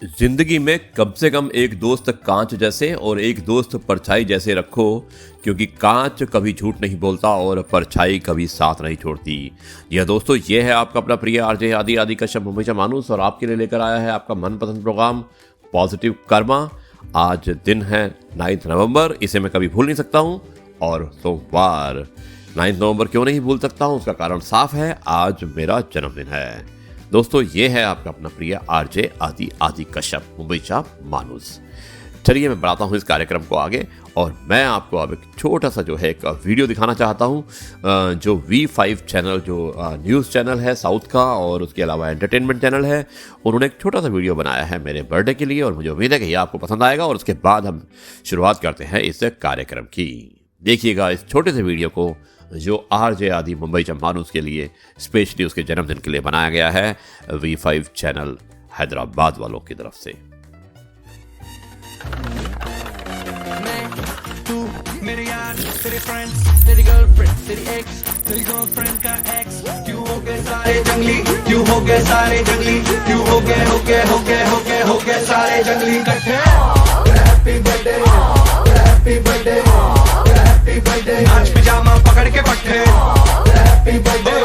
जिंदगी में कम से कम एक दोस्त कांच जैसे और एक दोस्त परछाई जैसे रखो, क्योंकि कांच कभी झूठ नहीं बोलता और परछाई कभी साथ नहीं छोड़ती। यह दोस्तों, ये है आपका अपना प्रिय आरजे आदि आदि कश्यप मुंबई से मानुस, और आपके लिए लेकर आया है आपका मनपसंद प्रोग्राम पॉजिटिव कर्मा। आज दिन है 9 नवंबर, इसे मैं कभी भूल नहीं सकता हूँ। और सोमवार 9 नवंबर क्यों नहीं भूल सकता हूँ, उसका कारण साफ है, आज मेरा जन्मदिन है। दोस्तों, ये है आपका अपना प्रिय आरजे आदि आदि कश्यप मुंबई चा मानुस। चलिए मैं बढ़ाता हूँ इस कार्यक्रम को आगे, और मैं आपको अब एक छोटा सा जो है एक वीडियो दिखाना चाहता हूँ। जो V5 चैनल, जो न्यूज़ चैनल है साउथ का, और उसके अलावा एंटरटेनमेंट चैनल है, उन्होंने एक छोटा सा वीडियो बनाया है मेरे बर्थडे के लिए, और मुझे उम्मीद है कि ये आपको पसंद आएगा। और उसके बाद हम शुरुआत करते हैं इस कार्यक्रम की। देखिएगा इस छोटे से वीडियो को, जो आरजे आदि मुंबई चा मानुस के लिए स्पेशली उसके जन्मदिन के लिए बनाया गया है V5 चैनल हैदराबाद वालों की तरफ से। मेरे यार, तेरे फ्रेंड्स, तेरी गर्लफ्रेंड, तेरी एक्स, तेरी गर्लफ्रेंड का एक्स, क्यों हो गए सारे जंगली, क्यों हो गए सारे जंगली, क्यों हो गए सारे जंगली इकट्ठे। Happy birthday, happy birthday, happy birthday, नाच पिजामा पकड़ के पट्टे। हैप्पी बर्थडे,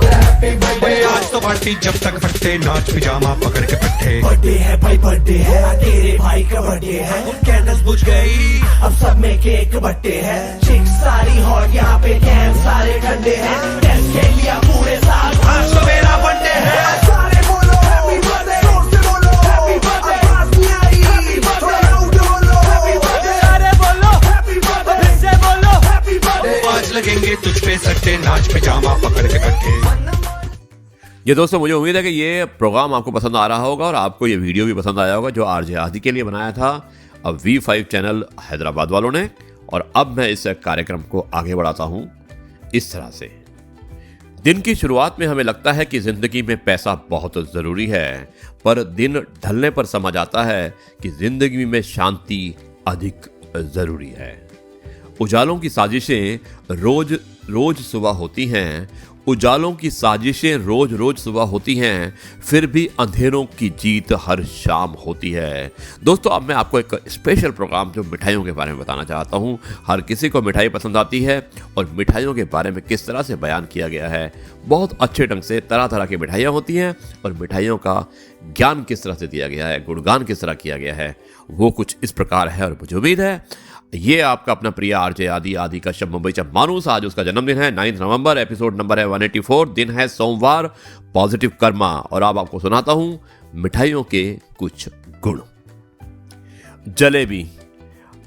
हैप्पी बर्थडे, आज तो पार्टी जब तक फटते, नाच पिजामा पकड़ के पट्टे। बर्थडे है भाई, बर्थडे है, तेरे भाई का बर्थडे है। कैंडल्स बुझ गई, अब सब में केक बट्टे है। चिक्स सारी हॉट, यहाँ पे कैम सारे ठंडे हैं। टेस्ट खेल लिया पूरे साल, आज तो मेरा बर्थडे है। सारे बोलो हैप्पी बर्थडे, जोर से बोलो हैप्पी बर्थडे। आवाज नहीं आ रही, हैप्पी बर्थडे, लाउड बोलो हैप्पी बर्थडे। अरे बोलो हैप्पी बर्थडे, फिर से बोलो हैप्पी बर्थडे। आज लगेंगे तुझ पे सट्टे, नाच पिजामा पकड़ के कट्टे। ये दोस्तों, मुझे उम्मीद है कि ये प्रोग्राम आपको पसंद आ रहा होगा, और आपको ये वीडियो भी पसंद आया होगा, जो आरजे आदि के लिए बनाया था अब V5 चैनल हैदराबाद वालों ने। और अब मैं इस कार्यक्रम को आगे बढ़ाता हूं इस तरह से। दिन की शुरुआत में हमें लगता है कि जिंदगी में पैसा बहुत ज़रूरी है, पर दिन ढलने पर समझ आता है कि जिंदगी में शांति अधिक ज़रूरी है। उजालों की साजिशें रोज रोज सुबह होती हैं, उजालों की साजिशें रोज रोज सुबह होती हैं, फिर भी अंधेरों की जीत हर शाम होती है। दोस्तों, अब मैं आपको एक स्पेशल प्रोग्राम जो मिठाइयों के बारे में बताना चाहता हूँ। हर किसी को मिठाई पसंद आती है, और मिठाइयों के बारे में किस तरह से बयान किया गया है, बहुत अच्छे ढंग से। तरह तरह की मिठाइयाँ होती हैं, और मिठाइयों का ज्ञान किस तरह से दिया गया है, गुणगान किस तरह किया गया है, वो कुछ इस प्रकार है। और मुझे उम्मीद है ये आपका अपना प्रिय आरजे आदि आदि कश्यप मुंबई चा मानुस, आज उसका जन्मदिन है 9 नवंबर, एपिसोड नंबर है 184, दिन है सोमवार, पॉजिटिव कर्मा। और अब आपको सुनाता हूं मिठाइयों के कुछ गुण। जलेबी।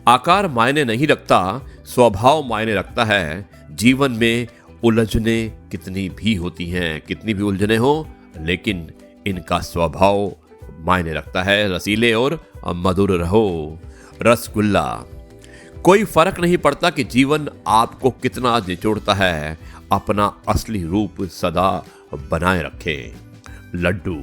आकार मायने नहीं रखता, स्वभाव मायने रखता है। जीवन में उलझने कितनी भी होती हैं, कितनी भी उलझने हो, लेकिन इनका स्वभाव मायने रखता है। रसीले और मधुर रहो। रसगुल्ला। कोई फर्क नहीं पड़ता कि जीवन आपको कितना निचोड़ता है, अपना असली रूप सदा बनाए रखें। लड्डू।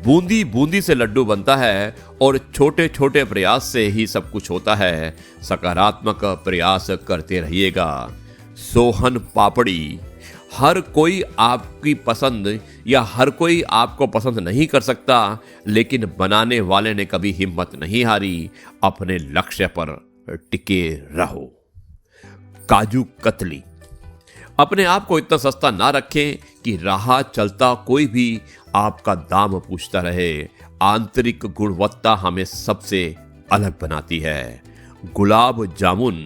बूंदी बूंदी से लड्डू बनता है, और छोटे छोटे प्रयास से ही सब कुछ होता है। सकारात्मक प्रयास करते रहिएगा। सोहन पापड़ी। हर कोई आपकी पसंद या हर कोई आपको पसंद नहीं कर सकता, लेकिन बनाने वाले ने कभी हिम्मत नहीं हारी। अपने लक्ष्य पर टिके रहो। काजू कतली। अपने आप को इतना सस्ता ना रखें कि राह चलता कोई भी आपका दाम पूछता रहे। आंतरिक गुणवत्ता हमें सबसे अलग बनाती है। गुलाब जामुन।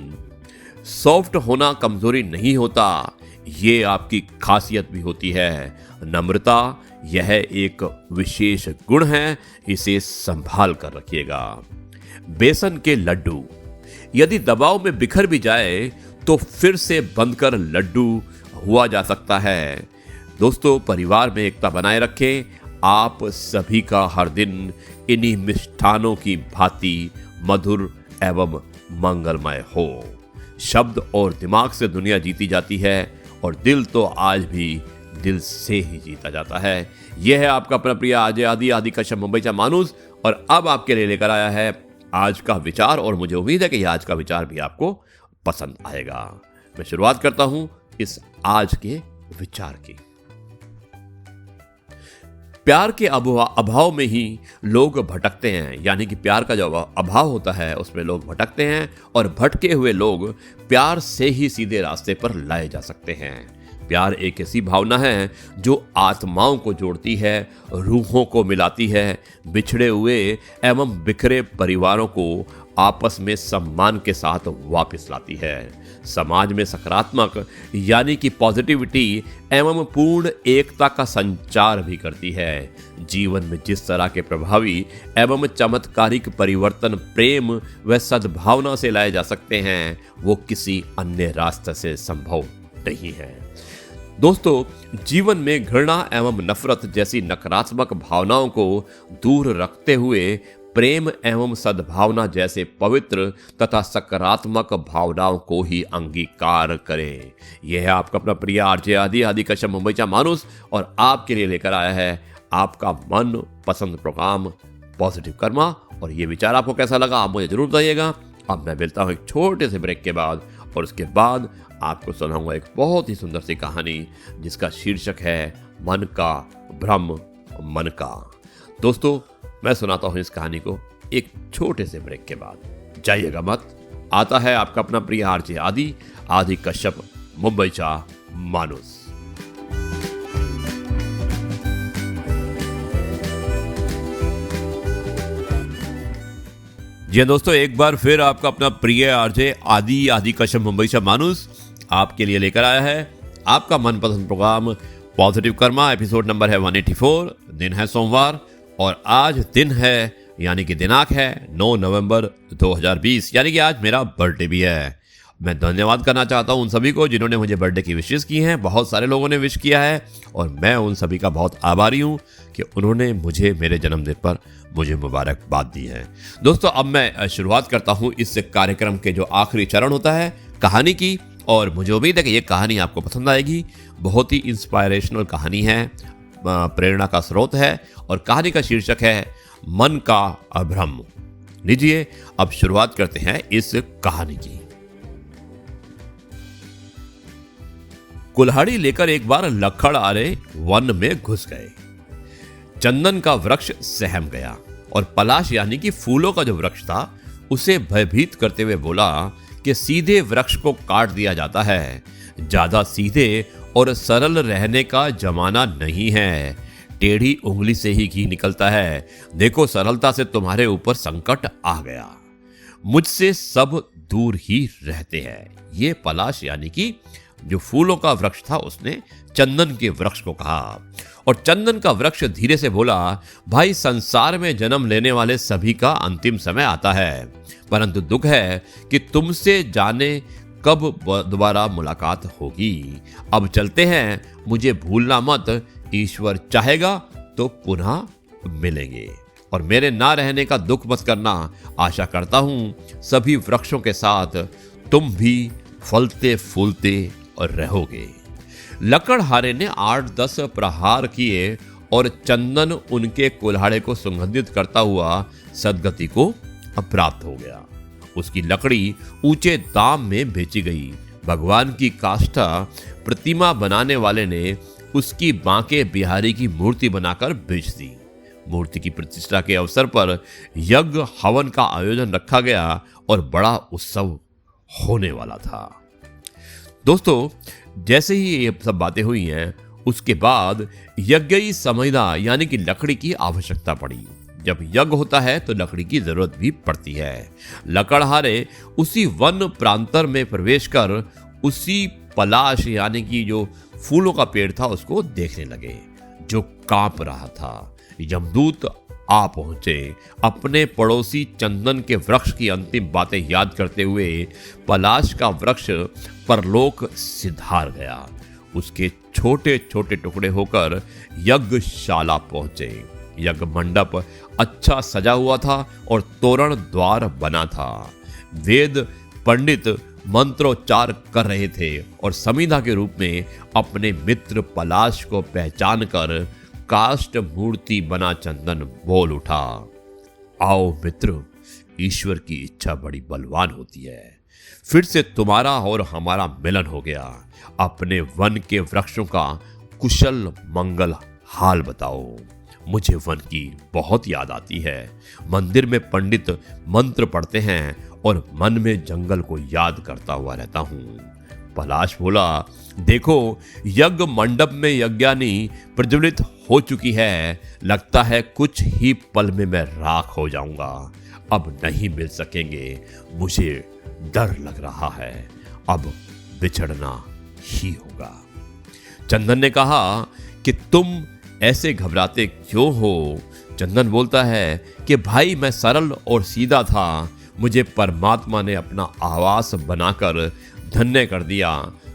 सॉफ्ट होना कमजोरी नहीं होता, ये आपकी खासियत भी होती है। नम्रता, यह एक विशेष गुण है, इसे संभाल कर रखिएगा। बेसन के लड्डू। यदि दबाव में बिखर भी जाए तो फिर से बंधकर लड्डू हुआ जा सकता है। दोस्तों, परिवार में एकता बनाए रखें। आप सभी का हर दिन इन्हीं मिष्ठानों की भांति मधुर एवं मंगलमय हो। शब्द और दिमाग से दुनिया जीती जाती है, और दिल तो आज भी दिल से ही जीता जाता है। यह है आपका अपना प्रिय आरजे आदि आदि कश्यप मुंबई चा मानुस, और अब आपके लिए लेकर आया है आज का विचार, और मुझे उम्मीद है कि आज का विचार भी आपको पसंद आएगा। मैं शुरुआत करता हूं इस आज के विचार की। प्यार के अभाव में ही लोग भटकते हैं, यानी कि प्यार का जो अभाव होता है उसमें लोग भटकते हैं, और भटके हुए लोग प्यार से ही सीधे रास्ते पर लाए जा सकते हैं। प्यार एक ऐसी भावना है जो आत्माओं को जोड़ती है, रूहों को मिलाती है, बिछड़े हुए एवं बिखरे परिवारों को आपस में सम्मान के साथ वापस लाती है। समाज में सकारात्मक यानी कि पॉजिटिविटी एवं पूर्ण एकता का संचार भी करती है। जीवन में जिस तरह के प्रभावी एवं चमत्कारिक परिवर्तन प्रेम व सद्भावना से लाए जा सकते हैं, वो किसी अन्य रास्ते से संभव नहीं है। दोस्तों, जीवन में घृणा एवं नफरत जैसी नकारात्मक भावनाओं को दूर रखते हुए प्रेम एवं सद्भावना जैसे पवित्र तथा सकारात्मक भावनाओं को ही अंगीकार करें। यह है आपका अपना प्रिय आरजे आदि कश्यप मुंबईचा माणूस, और आपके लिए लेकर आया है आपका मन पसंद प्रोग्राम पॉजिटिव कर्मा। और ये विचार आपको कैसा लगा आप मुझे जरूर बताइएगा। अब मैं मिलता हूँ एक छोटे से ब्रेक के बाद, और उसके बाद आपको सुनाऊंगा एक बहुत ही सुंदर सी कहानी जिसका शीर्षक है मन का भ्रम मन का। दोस्तों, मैं सुनाता हूं इस कहानी को एक छोटे से ब्रेक के बाद। जाइएगा मत। आता है आपका अपना प्रिय आरजे आदि कश्यप मुंबईचा माणूस। जी दोस्तों, एक बार फिर आपका अपना प्रिय आरजे आदि कश्यप मुंबईचा माणूस आपके लिए लेकर आया है आपका मनपसंद program positive karma. Episode number है 184। दिन है सोमवार, और आज दिन है यानी कि दिनांक है 9 नवंबर 2020, यानी कि आज मेरा बर्थडे भी है। मैं धन्यवाद करना चाहता हूं उन सभी को जिन्होंने मुझे बर्थडे की विशेष की हैं। बहुत सारे लोगों ने विश किया है, और मैं उन सभी का बहुत आभारी हूं कि उन्होंने मुझे मेरे जन्मदिन पर मुझे मुबारकबाद दी है। दोस्तों, अब मैं शुरुआत करता हूं इस कार्यक्रम के जो आखिरी चरण होता है कहानी की, और मुझे उम्मीद है कि ये कहानी आपको पसंद आएगी। बहुत ही इंस्पायरेशनल कहानी है, प्रेरणा का स्रोत है, और कहानी का शीर्षक है मन का अभ्रम। लीजिए अब शुरुआत करते हैं इस कहानी की। कुल्हाड़ी लेकर एक बार लखड़आरे वन में घुस गए। चंदन का वृक्ष सहम गया, और पलाश यानी कि फूलों का जो वृक्ष था उसे भयभीत करते हुए बोला कि सीधे वृक्ष को काट दिया जाता है। ज्यादा सीधे और सरल रहने का जमाना नहीं है। टेढ़ी उंगली से ही घी निकलता है। देखो, सरलता से तुम्हारे ऊपर संकट आ गया। मुझसे सब दूर ही रहते हैं। ये पलाश यानी कि जो फूलों का वृक्ष था उसने चंदन के वृक्ष को कहा, और चंदन का वृक्ष धीरे से बोला, भाई, संसार में जन्म लेने वाले सभी का अंतिम समय आता है, परंतु दुख है कि तुमसे जाने कब दोबारा मुलाकात होगी। अब चलते हैं, मुझे भूलना मत। ईश्वर चाहेगा तो पुनः मिलेंगे, और मेरे ना रहने का दुख मत करना। आशा करता हूं सभी वृक्षों के साथ तुम भी फलते फूलते और रहोगे। लकड़हारे ने 8-10 प्रहार किए, और चंदन उनके कुल्हाड़े को सुगंधित करता हुआ सदगति को प्राप्त हो गया। उसकी लकड़ी ऊंचे दाम में बेची गई। भगवान की काष्ठा प्रतिमा बनाने वाले ने उसकी बांके बिहारी की मूर्ति बनाकर बेच दी। मूर्ति की प्रतिष्ठा के अवसर पर यज्ञ हवन का आयोजन रखा गया, और बड़ा उत्सव होने वाला था। दोस्तों, जैसे ही ये सब बातें हुई हैं, उसके बाद यज्ञ संहिता यानी कि लकड़ी की आवश्यकता पड़ी। जब यज्ञ होता है तो लकड़ी की जरूरत भी पड़ती है। लकड़हारे उसी वन प्रांतर में प्रवेश कर उसी पलाश यानी कि जो फूलों का पेड़ था उसको देखने लगे, जो कांप रहा था। यमदूत आ पहुंचे। अपने पड़ोसी चंदन के वृक्ष की अंतिम बातें याद करते हुए पलाश का वृक्ष परलोक सिधार गया। उसके छोटे छोटे टुकड़े होकर यज्ञशाला पहुंचे। यज्ञ मंडप अच्छा सजा हुआ था और तोरण द्वार बना था। वेद पंडित मंत्रोच्चार कर रहे थे और समिधा के रूप में अपने मित्र पलाश को पहचान कर काष्ठ मूर्ति बना चंदन बोल उठा, आओ मित्र, ईश्वर की इच्छा बड़ी बलवान होती है। फिर से तुम्हारा और हमारा मिलन हो गया। अपने वन के वृक्षों का कुशल मंगल हाल बताओ। मुझे वन की बहुत याद आती है। मंदिर में पंडित मंत्र पढ़ते हैं और मन में जंगल को याद करता हुआ रहता हूँ। पलाश बोला, देखो यज्ञ मंडप में यज्ञानी प्रज्वलित हो चुकी है। लगता है कुछ ही पल में मैं राख हो जाऊंगा। अब नहीं मिल सकेंगे, मुझे डर लग रहा है। अब बिछड़ना ही होगा। चंदन ने कहा कि तुम ऐसे घबराते क्यों हो? चंदन बोलता है कि भाई मैं सरल और सीधा था। मुझे परमात्मा ने अपना आवास बनाकर धन्य कर दिया।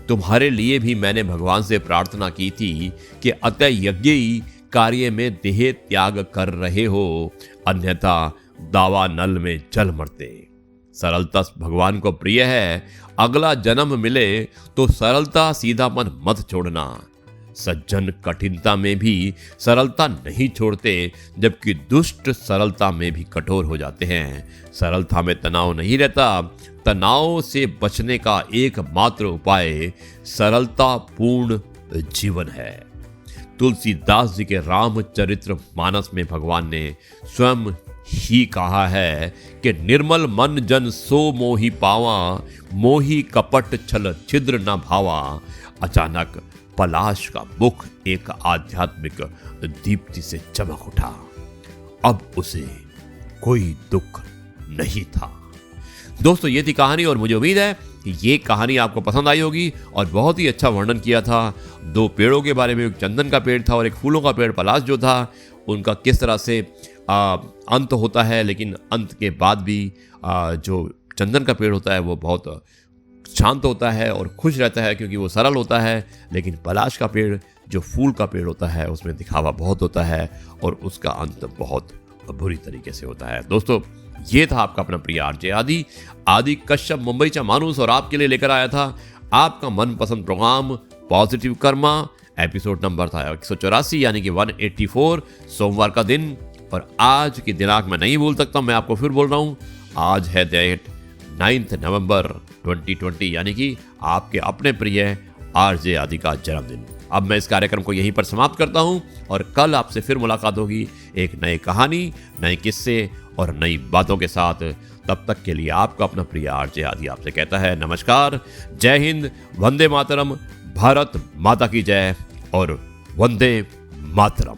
तुम्हारे लिए भी मैंने भगवान से प्रार्थना की थी कि अतः यज्ञी कार्य में देह त्याग कर रहे हो, अन्यथा दावा नल में जल मरते। सरलता भगवान को प्रिय है। अगला जन्म मिले तो सरलता सीधापन मत छोड़ना। सज्जन कठिनता में भी सरलता नहीं छोड़ते, जबकि दुष्ट सरलता में भी कठोर हो जाते हैं। सरलता में तनाव नहीं रहता। तनाव से बचने का एकमात्र उपाय सरलता पूर्ण जीवन है। तुलसीदास जी के रामचरित्र मानस में भगवान ने स्वयं ही कहा है कि निर्मल मन जन सो मोहि पावा, मोहि कपट छल छिद्र न भावा। अचानक पलाश का मुख एक आध्यात्मिक दीप्ति से चमक उठा। अब उसे कोई दुख नहीं था। दोस्तों, ये थी कहानी और मुझे उम्मीद है कि ये कहानी आपको पसंद आई होगी और बहुत ही अच्छा वर्णन किया था। दो पेड़ों के बारे में, एक चंदन का पेड़ था और एक फूलों का पेड़ पलाश जो था, उनका किस तरह से अंत होता है, लेकिन अंत के बाद भी जो चंदन का पेड़ होता है वो बहुत शांत होता है और खुश रहता है क्योंकि वो सरल होता है। लेकिन पलाश का पेड़ जो फूल का पेड़ होता है उसमें दिखावा बहुत होता है और उसका अंत बहुत बुरी तरीके से होता है। दोस्तों, ये था आपका अपना प्रिय आरजे आदि कश्यप मुंबईचा माणूस और आपके लिए लेकर आया था आपका मनपसंद program positive karma. Episode number था 184 यानी कि 184, सोमवार का दिन। और आज की दिनांक मैं नहीं भूल सकता, मैं आपको फिर बोल रहा हूँ, आज है डेट 9 नवंबर 2020 यानी कि आपके अपने प्रिय आरजे आदि का जन्मदिन। अब मैं इस कार्यक्रम को यहीं पर समाप्त करता हूं और कल आपसे फिर मुलाकात होगी एक नई कहानी, नए किस्से और नई बातों के साथ। तब तक के लिए आपका अपना प्रिय आरजे आदि आपसे कहता है नमस्कार, जय हिंद, वंदे मातरम, भारत माता की जय और वंदे मातरम।